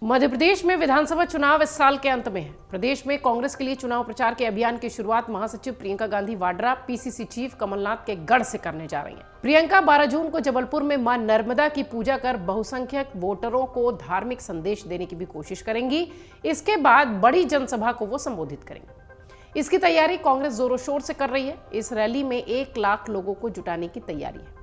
मध्य प्रदेश में विधानसभा चुनाव इस साल के अंत में है। प्रदेश में कांग्रेस के लिए चुनाव प्रचार के अभियान की शुरुआत महासचिव प्रियंका गांधी वाड्रा पीसीसी चीफ कमलनाथ के गढ़ से करने जा रही हैं। प्रियंका 12 जून को जबलपुर में मां नर्मदा की पूजा कर बहुसंख्यक वोटरों को धार्मिक संदेश देने की भी कोशिश करेंगी। इसके बाद बड़ी जनसभा को वो संबोधित करेंगी। इसकी तैयारी कांग्रेस जोरों शोर से कर रही है। इस रैली में 1 लाख लोगों को जुटाने की तैयारी है।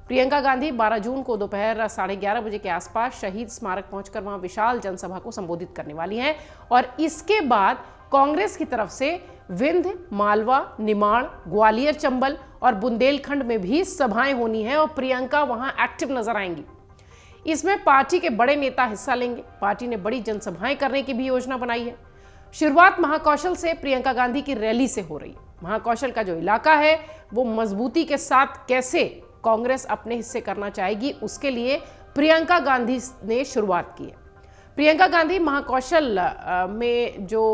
प्रियंका गांधी 12 जून को दोपहर 11:30 बजे के आसपास शहीद स्मारक पहुंचकर वहां विशाल जनसभा को संबोधित करने वाली हैं और इसके बाद कांग्रेस की तरफ से विंध्य, मालवा, निमाड़, ग्वालियर, चंबल और बुंदेलखंड में भी सभाएं होनी है और प्रियंका वहां एक्टिव नजर आएंगी। इसमें पार्टी के बड़े नेता हिस्सा लेंगे। पार्टी ने बड़ी जनसभाएं करने की भी योजना बनाई है। शुरुआत महाकौशल से प्रियंका गांधी की रैली से हो रही है। महाकौशल का जो इलाका है वो मजबूती के साथ कैसे कांग्रेस अपने हिस्से करना चाहेगी, उसके लिए प्रियंका गांधी ने शुरुआत की है। प्रियंका गांधी महाकौशल में जो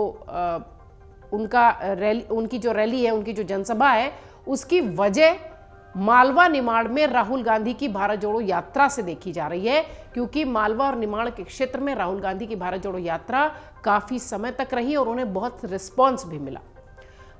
उनकी जो रैली है, उनकी जो जनसभा है, उसकी वजह मालवा निमाड़ में राहुल गांधी की भारत जोड़ो यात्रा से देखी जा रही है, क्योंकि मालवा और निमाड़ के क्षेत्र में राहुल गांधी की भारत जोड़ो यात्रा काफी समय तक रही और उन्हें बहुत रिस्पॉन्स भी मिला।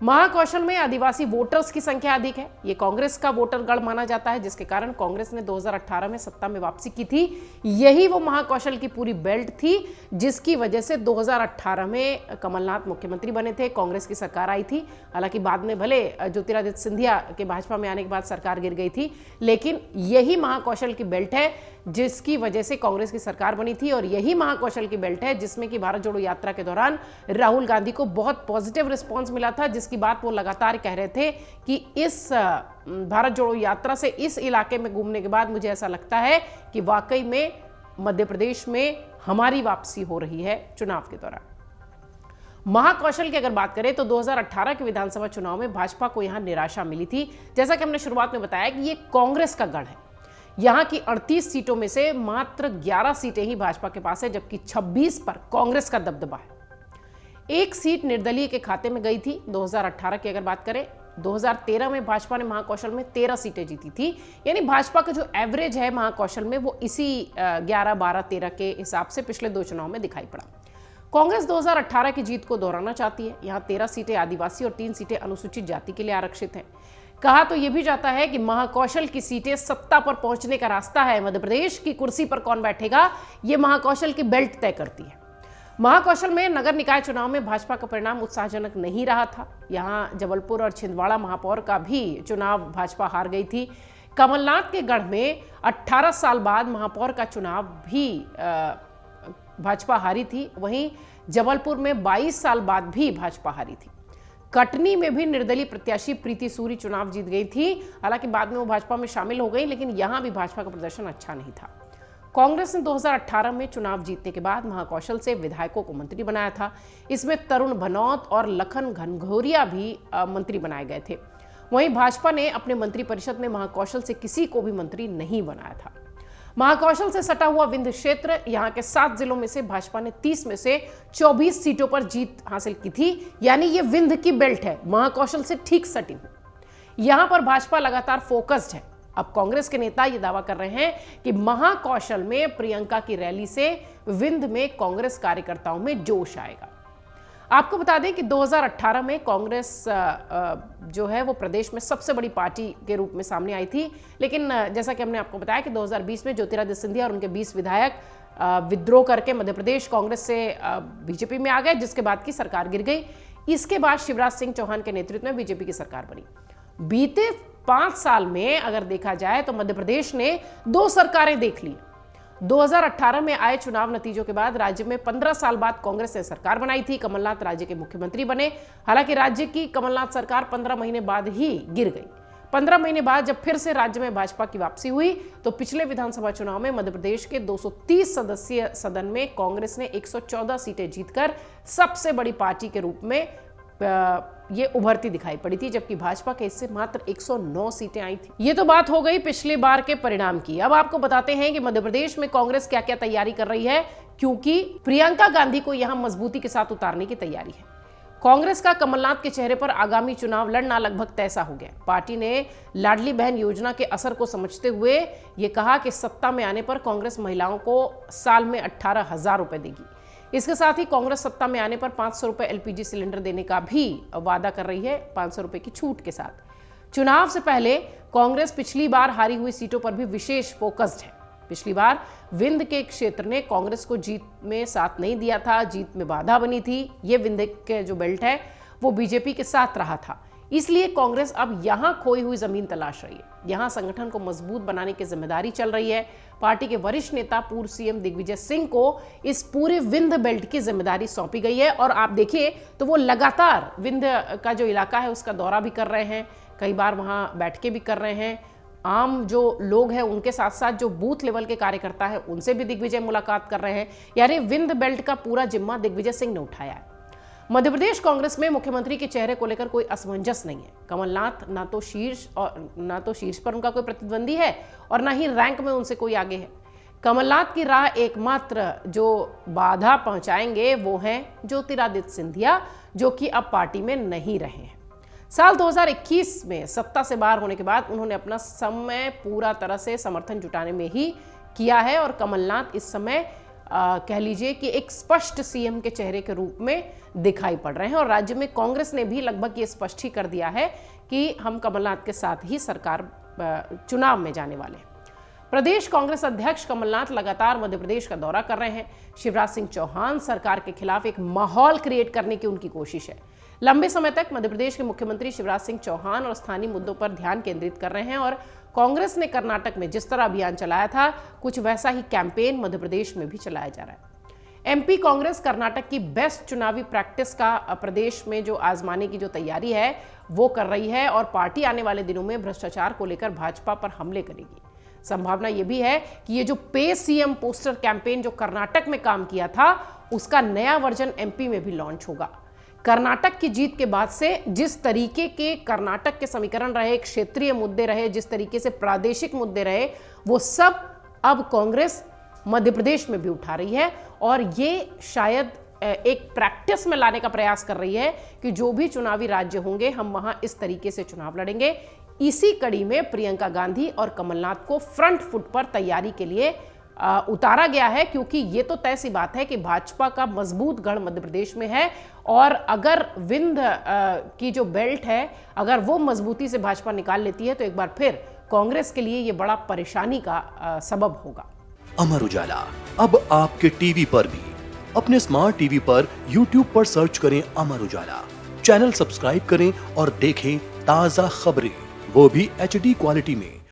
महाकौशल में आदिवासी वोटर्स की संख्या अधिक है। ये कांग्रेस का वोटर गढ़ माना जाता है, जिसके कारण कांग्रेस ने 2018 में सत्ता में वापसी की थी। यही वो महाकौशल की पूरी बेल्ट थी जिसकी वजह से 2018 में कमलनाथ मुख्यमंत्री बने थे, कांग्रेस की सरकार आई थी। हालांकि बाद में भले ज्योतिरादित्य सिंधिया के भाजपा में आने के बाद सरकार गिर गई थी, लेकिन यही महाकौशल की बेल्ट है जिसकी वजह से कांग्रेस की सरकार बनी थी और यही महाकौशल की बेल्ट है जिसमें कि भारत जोड़ो यात्रा के दौरान राहुल गांधी को बहुत पॉजिटिव रिस्पांस मिला था, जिसकी बात वो लगातार कह रहे थे कि इस भारत जोड़ो यात्रा से इस इलाके में घूमने के बाद मुझे ऐसा लगता है कि वाकई में मध्य प्रदेश में हमारी वापसी हो रही है चुनाव के दौरान। महाकौशल की अगर बात करें तो 2018 के विधानसभा चुनाव में भाजपा को यहां निराशा मिली थी। जैसा कि हमने शुरुआत में बताया कि ये कांग्रेस का गढ़ है। यहां की 38 सीटों में से मात्र 11 सीटें ही भाजपा के पास है, जबकि 26 पर कांग्रेस का दबदबा है। एक सीट निर्दलीय के खाते में गई थी। 2018 की अगर बात करें, 2013 में भाजपा ने महाकौशल में 13 सीटें जीती थी। यानी भाजपा का जो एवरेज है महाकौशल में वो इसी 11, 12, 13 के हिसाब से पिछले 2 चुनाव में दिखाई पड़ा। कांग्रेस 2018 की जीत को दोहराना चाहती है। यहाँ 13 सीटें आदिवासी और 3 सीटें अनुसूचित जाति के लिए आरक्षित हैं। कहा तो यह भी जाता है कि महाकौशल की सीटें सत्ता पर पहुंचने का रास्ता है। मध्य प्रदेश की कुर्सी पर कौन बैठेगा, यह महाकौशल की बेल्ट तय करती है। महाकौशल में नगर निकाय चुनाव में भाजपा का परिणाम उत्साहजनक नहीं रहा था। यहां जबलपुर और छिंदवाड़ा महापौर का भी चुनाव भाजपा हार गई थी। कमलनाथ के गढ़ में 18 साल बाद महापौर का चुनाव भी भाजपा हारी थी। वहीं जबलपुर में 22 साल बाद भी भाजपा हारी थी। कटनी में भी निर्दलीय प्रत्याशी प्रीति सूरी चुनाव जीत गई थी। हालांकि बाद में वो भाजपा में शामिल हो गई, लेकिन यहां भी भाजपा का प्रदर्शन अच्छा नहीं था। कांग्रेस ने 2018 में चुनाव जीतने के बाद महाकौशल से विधायकों को मंत्री बनाया था। इसमें तरुण भनौत और लखन घनघोरिया भी मंत्री बनाए गए थे। वहीं भाजपा ने अपने मंत्रिपरिषद में महाकौशल से किसी को भी मंत्री नहीं बनाया था। महाकौशल से सटा हुआ विंध्य क्षेत्र, यहाँ के 7 जिलों में से भाजपा ने 30 में से 24 सीटों पर जीत हासिल की थी। यानी ये विंध्य की बेल्ट है, महाकौशल से ठीक सटी हुई। यहां पर भाजपा लगातार फोकस्ड है। अब कांग्रेस के नेता ये दावा कर रहे हैं कि महाकौशल में प्रियंका की रैली से विंध्य में कांग्रेस कार्यकर्ताओं में जोश आएगा। आपको बता दें कि 2018 में कांग्रेस जो है वो प्रदेश में सबसे बड़ी पार्टी के रूप में सामने आई थी, लेकिन जैसा कि हमने आपको बताया कि 2020 में ज्योतिरादित्य सिंधिया और उनके 20 विधायक विद्रोह करके मध्य प्रदेश कांग्रेस से बीजेपी में आ गए, जिसके बाद की सरकार गिर गई। इसके बाद शिवराज सिंह चौहान के नेतृत्व में बीजेपी की सरकार बनी। बीते 5 साल में अगर देखा जाए तो मध्य प्रदेश ने 2 सरकारें देख ली। 2018 में आए चुनाव नतीजों के बाद राज्य में 15 साल बाद कांग्रेस ने सरकार बनाई थी। कमलनाथ राज्य के मुख्यमंत्री बने। हालांकि राज्य की कमलनाथ सरकार 15 महीने बाद ही गिर गई। 15 महीने बाद जब फिर से राज्य में भाजपा की वापसी हुई तो पिछले विधानसभा चुनाव में मध्य प्रदेश के 230 सदस्यीय सदन में कांग्रेस ने 114 सीटें जीतकर सबसे बड़ी पार्टी के रूप में ये उभरती दिखाई पड़ी थी, जबकि भाजपा के इससे मात्र 109 सीटें आई थी। ये तो बात हो गई पिछली बार के परिणाम की। अब आपको बताते हैं कि मध्य प्रदेश में कांग्रेस क्या क्या तैयारी कर रही है, क्योंकि प्रियंका गांधी को यहां मजबूती के साथ उतारने की तैयारी है। कांग्रेस का कमलनाथ के चेहरे पर आगामी चुनाव लड़ना लगभग तय सा हो गया। पार्टी ने लाडली बहन योजना के असर को समझते हुए ये कहा कि सत्ता में आने पर कांग्रेस महिलाओं को साल में 18,000 रुपए देगी। इसके साथ ही कांग्रेस सत्ता में आने पर 500 रुपए एलपीजी सिलेंडर देने का भी वादा कर रही है, 500 रुपए की छूट के साथ। चुनाव से पहले कांग्रेस पिछली बार हारी हुई सीटों पर भी विशेष फोकस्ड है। पिछली बार विंध्य के क्षेत्र ने कांग्रेस को जीत में साथ नहीं दिया था, जीत में बाधा बनी थी। ये विंध्य के जो बेल्ट है वो बीजेपी के साथ रहा था, इसलिए कांग्रेस अब यहां खोई हुई जमीन तलाश रही है। यहां संगठन को मजबूत बनाने की जिम्मेदारी चल रही है। पार्टी के वरिष्ठ नेता पूर्व सीएम दिग्विजय सिंह को इस पूरे विंध्य बेल्ट की जिम्मेदारी सौंपी गई है और आप देखिए तो वो लगातार विंध्य का जो इलाका है उसका दौरा भी कर रहे हैं, कई बार वहां बैठकें भी कर रहे हैं। आम जो लोग हैं उनके साथ साथ जो बूथ लेवल के कार्यकर्ता है उनसे भी दिग्विजय मुलाकात कर रहे हैं। यानी विंध्य बेल्ट का पूरा जिम्मा दिग्विजय सिंह ने उठाया है। मध्य प्रदेश कांग्रेस में मुख्यमंत्री के चेहरे को लेकर कोई असमंजस नहीं है। कमलनाथ ना तो शीर्ष पर उनका कोई प्रतिद्वंदी है और ना ही रैंक में उनसे कोई आगे है। कमलनाथ की राह एकमात्र जो बाधा पहुंचाएंगे वो हैं ज्योतिरादित्य सिंधिया, जो कि अब पार्टी में नहीं रहे हैं। साल 2021 में सत्ता से बाहर होने के बाद उन्होंने अपना समय पूरा तरह से समर्थन जुटाने में ही किया है और कमलनाथ इस समय कह लीजिए कि एक स्पष्ट सीएम के चेहरे के रूप में दिखाई पड़ रहे हैं और राज्य में कांग्रेस ने भी लगभग ये स्पष्ट ही कर दिया है कि हम कमलनाथ के साथ ही सरकार चुनाव में जाने वाले हैं। प्रदेश कांग्रेस अध्यक्ष कमलनाथ लगातार मध्य प्रदेश का दौरा कर रहे हैं। शिवराज सिंह चौहान सरकार के खिलाफ एक माहौल क्रिएट करने की उनकी कोशिश है। लंबे समय तक मध्य प्रदेश के मुख्यमंत्री शिवराज सिंह चौहान और स्थानीय मुद्दों पर ध्यान केंद्रित कर रहे हैं और कांग्रेस ने कर्नाटक में जिस तरह अभियान चलाया था कुछ वैसा ही कैंपेन मध्य प्रदेश में भी चलाया जा रहा है। एमपी कांग्रेस कर्नाटक की बेस्ट चुनावी प्रैक्टिस का प्रदेश में जो आजमाने की जो तैयारी है वो कर रही है और पार्टी आने वाले दिनों में भ्रष्टाचार को लेकर भाजपा पर हमले करेगी। संभावना यह भी है कि ये जो पे सीएम पोस्टर कैंपेन जो कर्नाटक में काम किया था उसका नया वर्जन एमपी में भी लॉन्च होगा। कर्नाटक की जीत के बाद से जिस तरीके के कर्नाटक के समीकरण रहे, क्षेत्रीय मुद्दे रहे, जिस तरीके से प्रादेशिक मुद्दे रहे, वो सब अब कांग्रेस मध्य प्रदेश में भी उठा रही है और ये शायद एक प्रैक्टिस में लाने का प्रयास कर रही है कि जो भी चुनावी राज्य होंगे हम वहां इस तरीके से चुनाव लड़ेंगे। इसी कड़ी में प्रियंका गांधी और कमलनाथ को फ्रंट फुट पर तैयारी के लिए उतारा गया है, क्योंकि ये तो तय सी बात है कि भाजपा का मजबूत गढ़ मध्य प्रदेश में है और अगर विंध्य की जो बेल्ट है अगर वो मजबूती से भाजपा निकाल लेती है तो एक बार फिर कांग्रेस के लिए ये बड़ा परेशानी का सबब होगा। अमर उजाला अब आपके टीवी पर भी। अपने स्मार्ट टीवी पर YouTube पर सर्च करें अमर उजाला, चैनल सब्सक्राइब करें और देखें ताजा खबरें, वो भी HD क्वालिटी में।